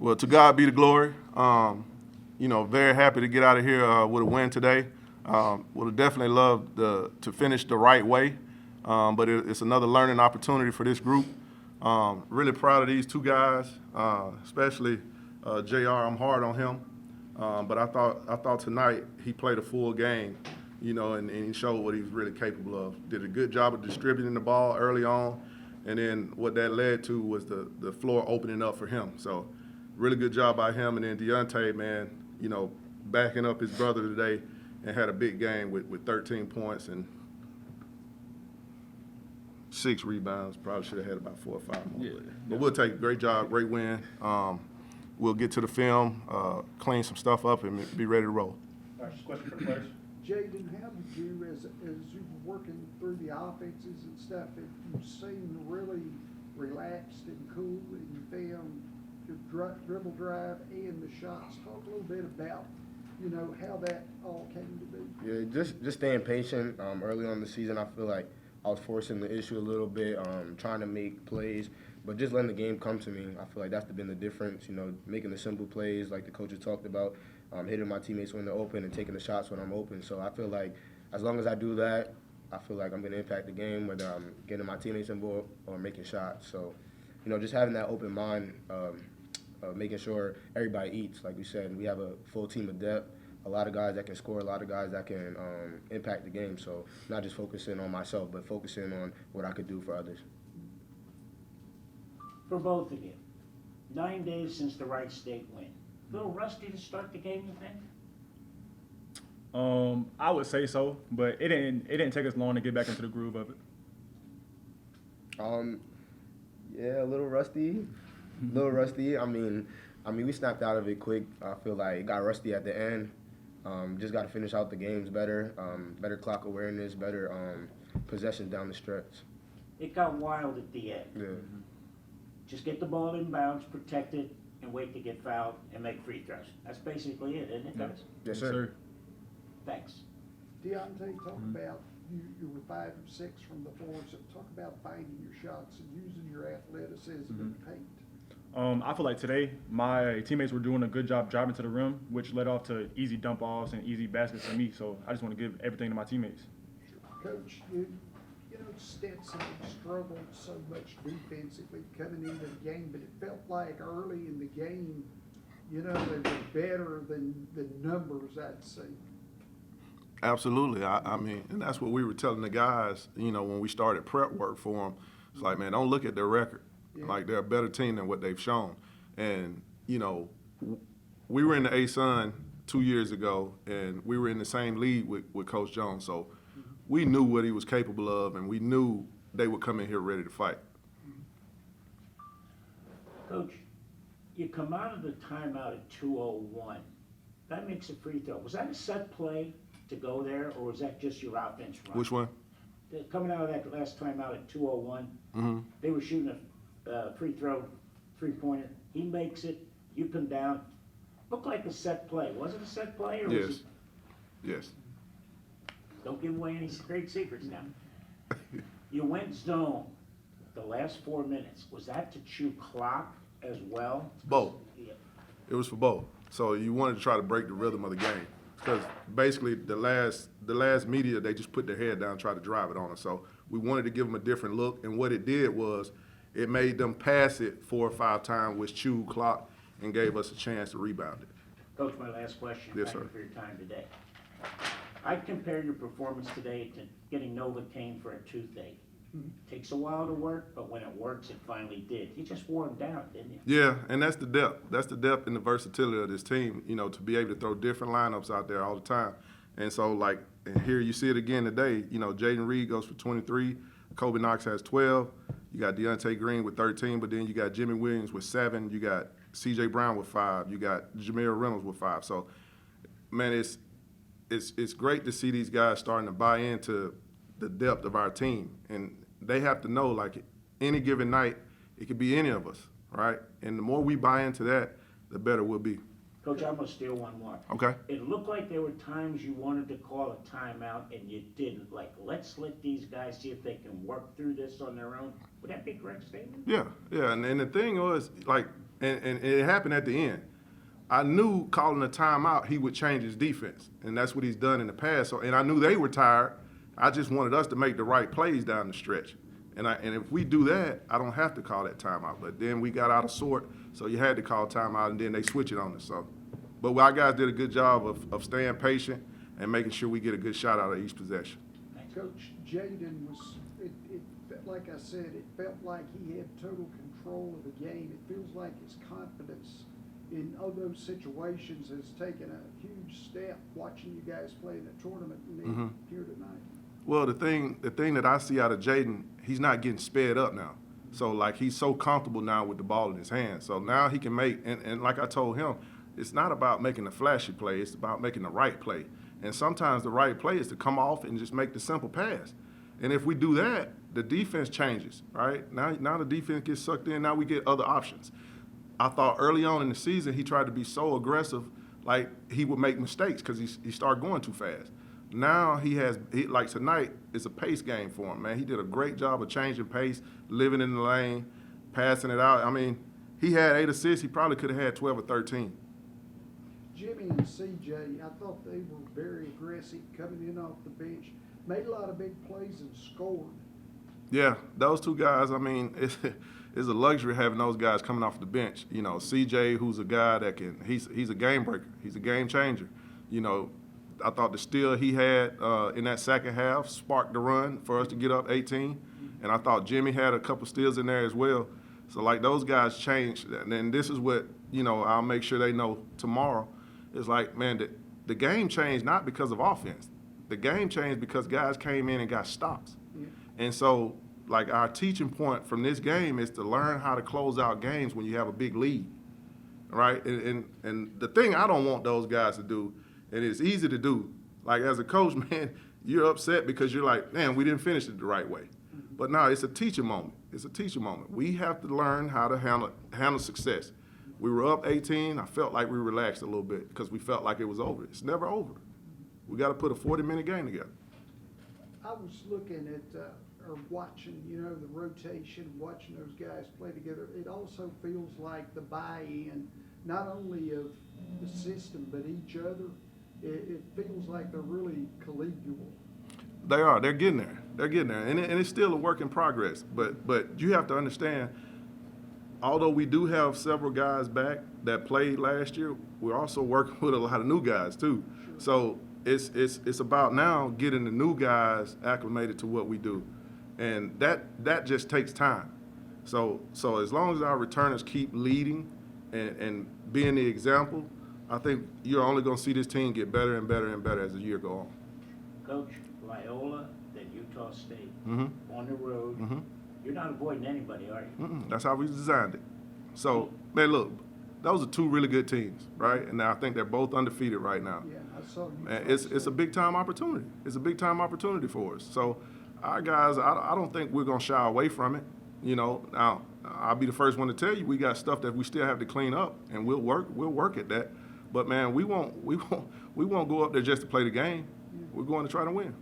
Well, to God be the glory. Very happy to get out of here with a win today. Would have definitely loved to finish the right way, but it's another learning opportunity for this group. Really proud of these two guys, especially JR. I'm hard on him, but I thought tonight he played a full game, and he showed what he was really capable of. Did a good job of distributing the ball early on, and then what that led to was the floor opening up for him. So really good job by him. And then Deontay, man, backing up his brother today and had a big game with 13 points and 6 rebounds. Probably should have had about 4 or 5 more. Yeah. But we'll take it. Great job, great win. We'll get to the film, clean some stuff up, and be ready to roll. Question for the players. Jaden, how did you, as you were working through the offenses and stuff, you seemed really relaxed and cool, and you found your dribble drive and the shots. Talk a little bit about, how that all came to be. Yeah, just staying patient. Early on in the season, I feel like I was forcing the issue a little bit, trying to make plays, but just letting the game come to me. I feel like that's been the difference, making the simple plays like the coaches talked about, hitting my teammates when they're open and taking the shots when I'm open. So I feel like as long as I do that, I feel like I'm going to impact the game, whether I'm getting my teammates involved or making shots. So, just having that open mind, making sure everybody eats. Like we said, we have a full team of depth, a lot of guys that can score, a lot of guys that can impact the game. So not just focusing on myself, but focusing on what I could do for others. For both of you, 9 days since the Wright State win. A little rusty to start the game, you think? I would say so, but it didn't take us long to get back into the groove of it. Yeah, a little rusty. I mean, we snapped out of it quick. I feel like it got rusty at the end. Just got to finish out the games better, better clock awareness, better possessions down the stretch. It got wild at the end. Yeah. Just get the ball in bounds, protect it, and wait to get fouled and make free throws. That's basically it, isn't it, guys? Yes, sir. Thanks. Deontay, talk about you were 5 of 6 from the floor, so talk about finding your shots and using your athleticism in the paint. I feel like today my teammates were doing a good job driving to the rim, which led off to easy dump offs and easy baskets for me. So I just want to give everything to my teammates. Coach, Stetson struggled so much defensively coming into the game, but it felt like early in the game, they were better than the numbers I'd seen. Absolutely. I mean, and that's what we were telling the guys, when we started prep work for them. It's like, man, don't look at their record. Yeah. Like, they're a better team than what they've shown. And, we were in the A-Sun 2 years ago, and we were in the same league with Coach Jones. So we knew what he was capable of, and we knew they would come in here ready to fight. Coach, you come out of the timeout at 2:01. That makes a free throw. Was that a set play to go there, or was that just your offense run? Which one? Coming out of that last timeout at 2:01, they were shooting a free throw, three-pointer. He makes it. You come down. Looked like a set play. Was it a set play? Or Yes. Was it? Yes. Don't give away any great secrets now. You went zone the last 4 minutes. Was that to chew clock as well? Both. Yeah. It was for both. So you wanted to try to break the rhythm of the game. Because basically the last media, they just put their head down and tried to drive it on us. So we wanted to give them a different look. And what it did was it made them pass it 4 or 5 times, which chewed clock and gave us a chance to rebound it. Coach, my last question. Yes, Thank sir. you for your time today. I'd compare your performance today to getting Novocaine for a toothache. Takes a while to work, but when it works, it finally did. You just wore him down, didn't you? Yeah, and that's the depth. That's the depth and the versatility of this team, to be able to throw different lineups out there all the time. And so, and here you see it again today. Jaden Reed goes for 23. Kobe Knox has 12. You got Deontay Green with 13, but then you got Jimmy Williams with 7. You got C.J. Brown with 5. You got Jameer Reynolds with 5. So, man, it's great to see these guys starting to buy into the depth of our team. And they have to know, like, any given night, it could be any of us, right? And the more we buy into that, the better we'll be. Coach, I'm going to steal one more. Okay. It looked like there were times you wanted to call a timeout and you didn't. Like, let's let these guys see if they can work through this on their own. Would that be a correct statement? Yeah. And the thing was, like, and it happened at the end. I knew calling a timeout, he would change his defense, and that's what he's done in the past. So, and I knew they were tired. I just wanted us to make the right plays down the stretch. And if we do that, I don't have to call that timeout. But then we got out of sort, so you had to call timeout, and then they switch it on us. So, but our guys did a good job of staying patient and making sure we get a good shot out of each possession. Coach Jaden was, like I said, it felt like he had total control of the game. It feels like his confidence in all those situations has taken a huge step watching you guys play in the tournament and then here tonight. Well, the thing that I see out of Jaden, he's not getting sped up now. So, like, he's so comfortable now with the ball in his hands. So now he can make, and like I told him, it's not about making a flashy play. It's about making the right play. And sometimes the right play is to come off and just make the simple pass. And if we do that, the defense changes, right? Now the defense gets sucked in. Now we get other options. I thought early on in the season he tried to be so aggressive, like he would make mistakes because he started going too fast. Now like tonight, it's a pace game for him, man. He did a great job of changing pace, living in the lane, passing it out. I mean, he had 8 assists. He probably could have had 12 or 13. Jimmy and CJ, I thought they were very aggressive coming in off the bench, made a lot of big plays and scored. Yeah, those two guys, I mean, it's a luxury having those guys coming off the bench. You know, CJ, who's a guy that he's a game breaker. He's a game changer. You know, I thought the steal he had in that second half sparked the run for us to get up 18. And I thought Jimmy had a couple steals in there as well. So, like, those guys changed. And this is what, you know, I'll make sure they know tomorrow. It's like, man, the game changed not because of offense. The game changed because guys came in and got stops. Yeah. And so, like, our teaching point from this game is to learn how to close out games when you have a big lead, right? And the thing I don't want those guys to do, and it's easy to do, like, as a coach, man, you're upset because you're like, man, we didn't finish it the right way. But no, it's a teaching moment. It's a teaching moment. We have to learn how to handle success. We were up 18. I felt like we relaxed a little bit because we felt like it was over. It's never over. We got to put a 40-minute game together. I was looking at or watching, you know, the rotation, watching those guys play together. It also feels like the buy-in, not only of the system but each other. It feels like they're really collegial. They are. They're getting there. They're getting there, and it's still a work in progress. But you have to understand, although we do have several guys back that played last year, we're also working with a lot of new guys too. Sure. So it's about now getting the new guys acclimated to what we do, and that just takes time. So as long as our returners keep leading and being the example, I think you're only going to see this team get better and better and better as the year goes on. Coach, Loyola, then Utah State, Mhm. on the road. Mhm. You're not avoiding anybody, are you? That's how we designed it. So, man, look, those are two really good teams, right? And I think they're both undefeated right now. Yeah, I saw you. Man, it's a big time opportunity. It's a big time opportunity for us. So, our guys, I don't think we're gonna shy away from it. You know, now I'll be the first one to tell you we got stuff that we still have to clean up, and we'll work at that. But man, we won't go up there just to play the game. We're going to try to win.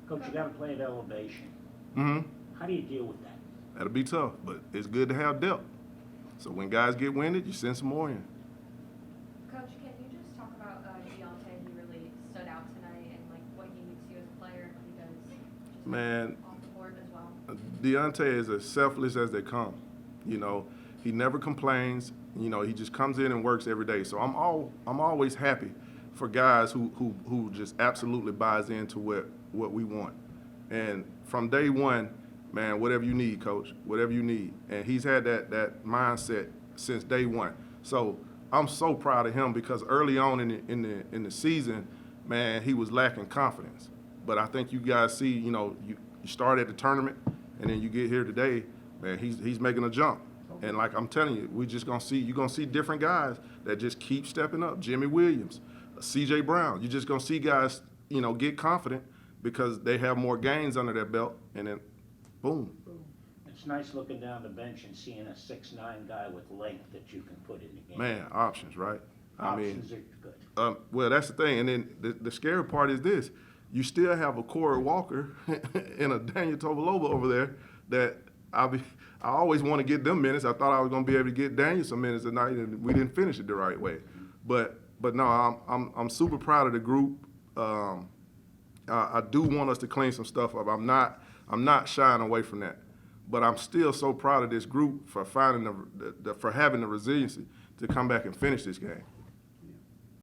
Coach, you got to play at elevation. Mm-hmm. How do you deal with that? That'll be tough, but it's good to have depth. So when guys get winded, you send some more in. Coach, can you just talk about Deontay? He really stood out tonight, and like what he means to you as a player, what he does just Man, off the board as well. Deontay is as selfless as they come. You know, he never complains. You know, he just comes in and works every day. So I'm always happy for guys who just absolutely buys into what we want. And from day one, man, whatever you need, coach, whatever you need. And he's had that mindset since day one. So I'm so proud of him because early on in the season, man, he was lacking confidence. But I think you guys see, you know, you start at the tournament and then you get here today, man, he's making a jump. And like I'm telling you, you're gonna see different guys that just keep stepping up. Jimmy Williams, CJ Brown. You're just gonna see guys, you know, get confident because they have more gains under their belt, and then boom. It's nice looking down the bench and seeing a 6'9" guy with length that you can put in the game. Man, options, right? Options are good. Well, that's the thing. And then the scary part is this. You still have a Corey Walker and a Daniel Tobolova over there that I always want to get them minutes. I thought I was going to be able to get Daniel some minutes tonight, and we didn't finish it the right way. But no, I'm super proud of the group. I do want us to clean some stuff up. I'm not shying away from that. But I'm still so proud of this group for finding for having the resiliency to come back and finish this game.